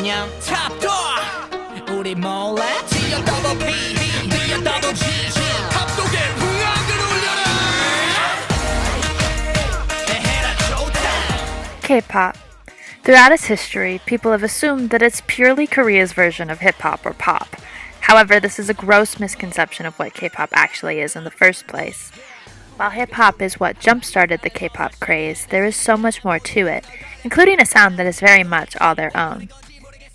안녕 탑도 우리 몰래 T야 double P D야 double G 합독의 흥악을 울려라 해라 좋다. K-pop. Throughout its history, people have assumed that it's purely Korea's version of hip-hop or pop. However, this is a gross misconception of what K-pop actually is in the first place. While hip-hop is what jump-started the K-pop craze, there is so much more to it, including a sound that is very much all their own.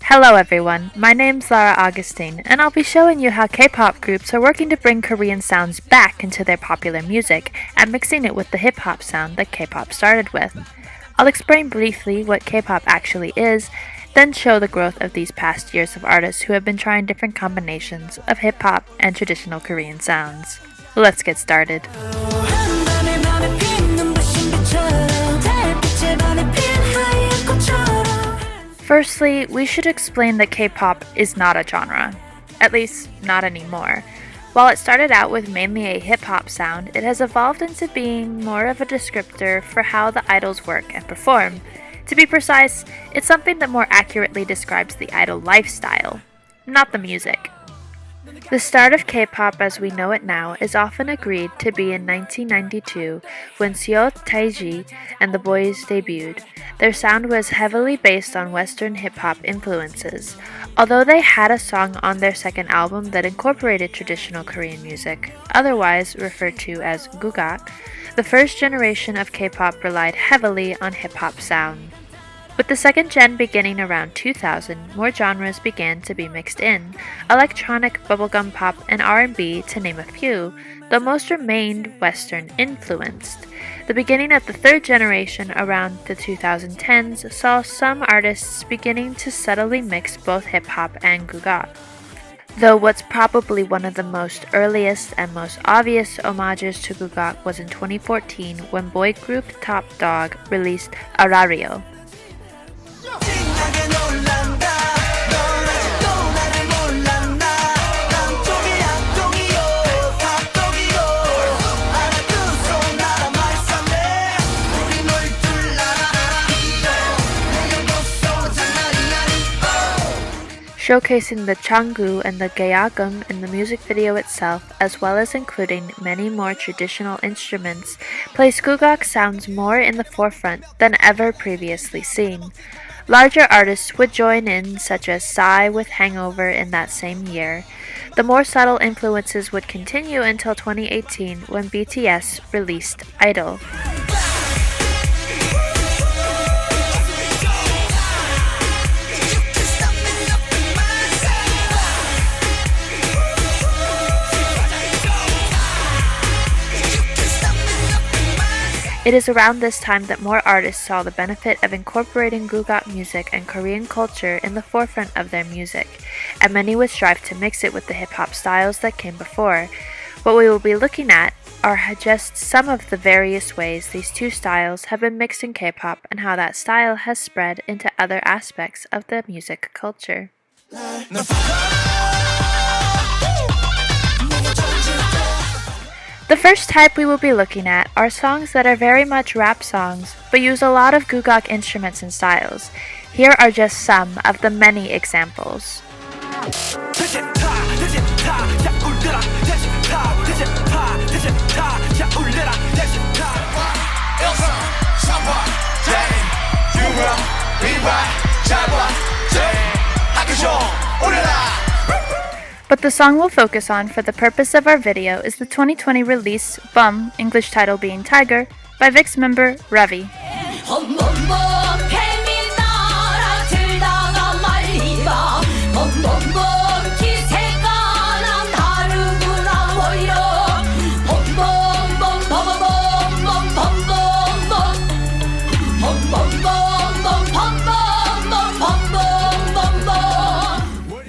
Hello everyone, my name's Lara Augustine, and I'll be showing you how K-pop groups are working to bring Korean sounds back into their popular music and mixing it with the hip-hop sound that K-pop started with. I'll explain briefly what K-pop actually is, then show the growth of these past years of artists who have been trying different combinations of hip-hop and traditional Korean sounds. Let's get started. Firstly, we should explain that K-pop is not a genre. At least, not anymore. While it started out with mainly a hip-hop sound, it has evolved into being more of a descriptor for how the idols work and perform. To be precise, it's something that more accurately describes the idol lifestyle, not the music. The start of K-pop as we know it now is often agreed to be in 1992 when Seo Taiji and the boys debuted. Their sound was heavily based on Western hip-hop influences, although they had a song on their second album that incorporated traditional Korean music, otherwise referred to as Gugak. The first generation of K-pop relied heavily on hip-hop sound. With the second gen beginning around 2000, more genres began to be mixed in, electronic, bubblegum pop, and R&B to name a few, though most remained Western influenced. The beginning of the third generation around the 2010s saw some artists beginning to subtly mix both hip-hop and Gugak. Though what's probably one of the most earliest and most obvious homages to Gugak was in 2014 when boy group Top Dog released Arario. Showcasing the Changu and the Gayagum in the music video itself, as well as including many more traditional instruments, placed Gugak sounds more in the forefront than ever previously seen. Larger artists would join in, such as Psy with Hangover in that same year. The more subtle influences would continue until 2018 when BTS released Idol. It is around this time that more artists saw the benefit of incorporating Gugak music and Korean culture in the forefront of their music, and many would strive to mix it with the hip-hop styles that came before. What we will be looking at are just some of the various ways these two styles have been mixed in K-pop and how that style has spread into other aspects of the music culture. The first type we will be looking at are songs that are very much rap songs, but use a lot of Gugak instruments and styles. Here are just some of the many examples. But the song we'll focus on for the purpose of our video is the 2020 release Bum, English title being Tiger, by VIX member Ravi.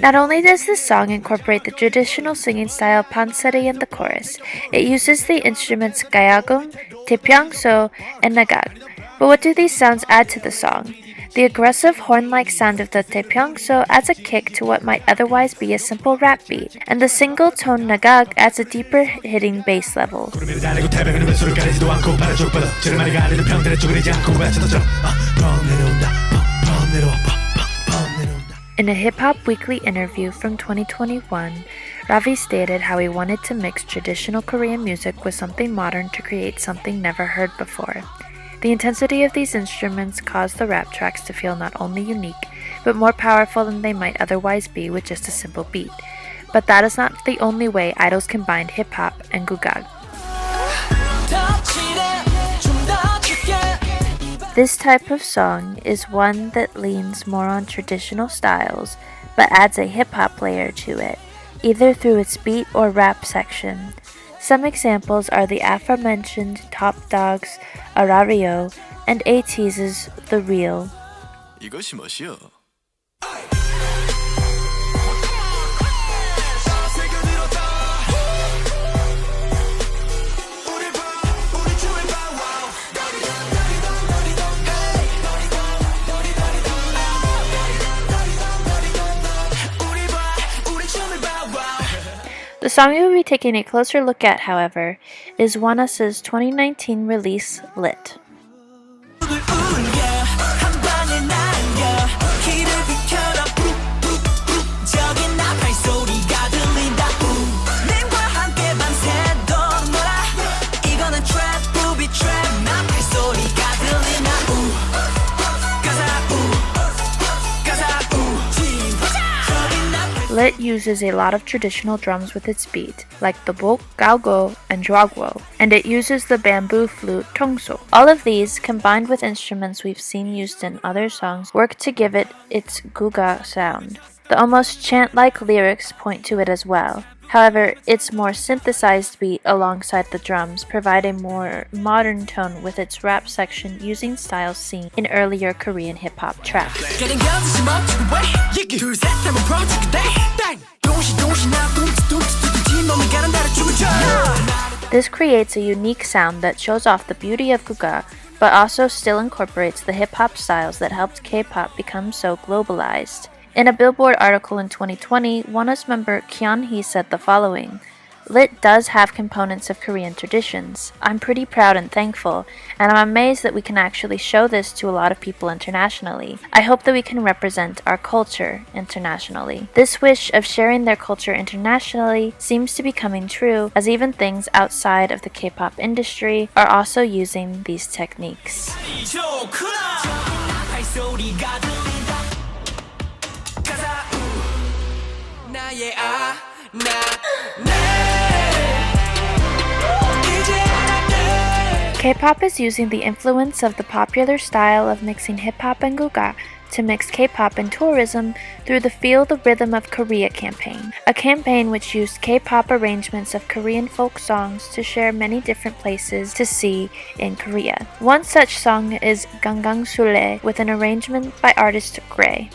Not only does this song incorporate the traditional singing style pansari in the chorus, it uses the instruments gayagum, tipyangso, and nagag. But what do these sounds add to the song? The aggressive horn-like sound of the tipyangso adds a kick to what might otherwise be a simple rap beat, and the single-tone nagag adds a deeper hitting bass level. In a Hip Hop Weekly interview from 2021, Ravi stated how he wanted to mix traditional Korean music with something modern to create something never heard before. The intensity of these instruments caused the rap tracks to feel not only unique, but more powerful than they might otherwise be with just a simple beat. But that is not the only way idols combined hip-hop and Gugak. This type of song is one that leans more on traditional styles, but adds a hip-hop layer to it, either through its beat or rap section. Some examples are the aforementioned Top Dog's Arario and ATEEZ's The Real. 이것이 멋이여. The song we will be taking a closer look at, however, is ONEUS's 2019 release, Lit. Lit uses a lot of traditional drums with its beat, like the bok, galgo, and jwagwo, and it uses the bamboo flute tongso. All of these, combined with instruments we've seen used in other songs, work to give it its Gugak sound. The almost chant-like lyrics point to it as well. However, its more synthesized beat alongside the drums provide a more modern tone with its rap section using styles seen in earlier Korean hip-hop tracks. This creates a unique sound that shows off the beauty of Gugak, but also still incorporates the hip-hop styles that helped K-pop become so globalized. In a Billboard article in 2020, ONEUS member Kyun-hee said the following: "Lit does have components of Korean traditions. I'm pretty proud and thankful, and I'm amazed that we can actually show this to a lot of people internationally. I hope that we can represent our culture internationally." This wish of sharing their culture internationally seems to be coming true, as even things outside of the K-pop industry are also using these techniques. K-pop is using the influence of the popular style of mixing hip-hop and Gugak to mix K-pop and tourism through the Feel the Rhythm of Korea campaign, a campaign which used K-pop arrangements of Korean folk songs to share many different places to see in Korea. One such song is Gangang Sule with an arrangement by artist Gray.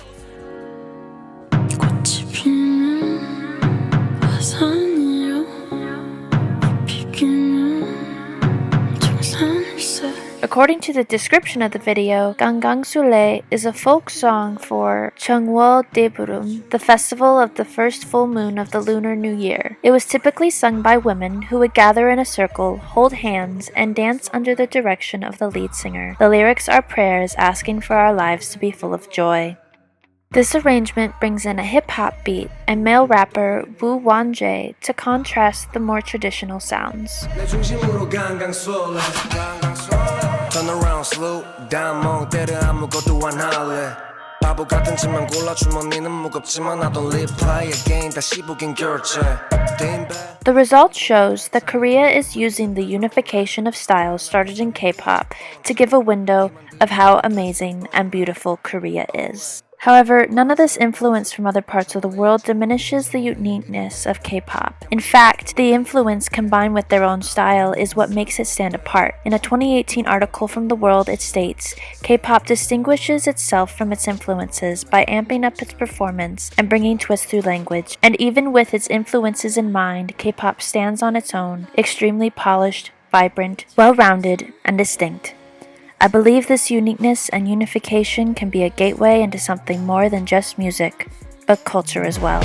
According to the description of the video, Gangang Sule is a folk song for Cheongwo Daeburum, the festival of the first full moon of the Lunar New Year. It was typically sung by women who would gather in a circle, hold hands, and dance under the direction of the lead singer. The lyrics are prayers asking for our lives to be full of joy. This arrangement brings in a hip-hop beat and male rapper Woo Won-jae to contrast the more traditional sounds. Turn around, slow down, 멍 때려 아무것도 안 할래. 바보 같은 짓만 골라 주머니는 무겁지만 I don't live play again 다시 보긴 결제. The result shows that Korea is using the unification of styles started in K-pop to give a window of how amazing and beautiful Korea is. However, none of this influence from other parts of the world diminishes the uniqueness of K-pop. In fact, the influence combined with their own style is what makes it stand apart. In a 2018 article from The World, it states, K-pop distinguishes itself from its influences by amping up its performance and bringing twists through language. And even with its influences in mind, K-pop stands on its own, extremely polished, vibrant, well-rounded, and distinct. I believe this uniqueness and unification can be a gateway into something more than just music, but culture as well.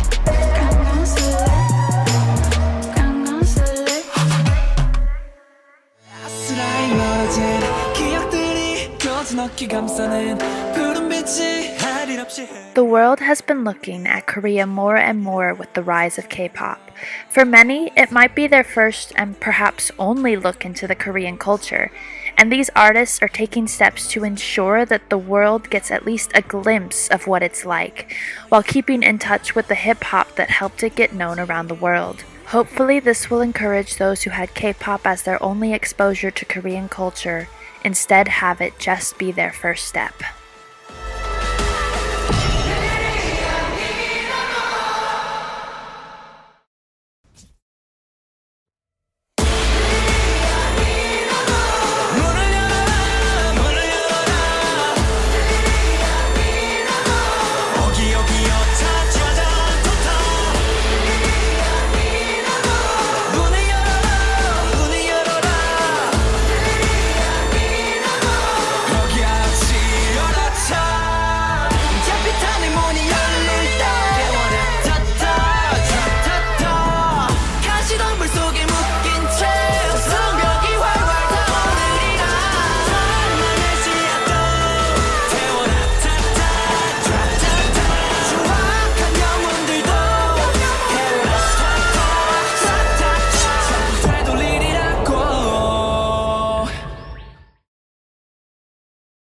The world has been looking at Korea more and more with the rise of K-pop. For many, it might be their first and perhaps only look into the Korean culture, and these artists are taking steps to ensure that the world gets at least a glimpse of what it's like, while keeping in touch with the hip-hop that helped it get known around the world. Hopefully, this will encourage those who had K-pop as their only exposure to Korean culture, instead have it just be their first step.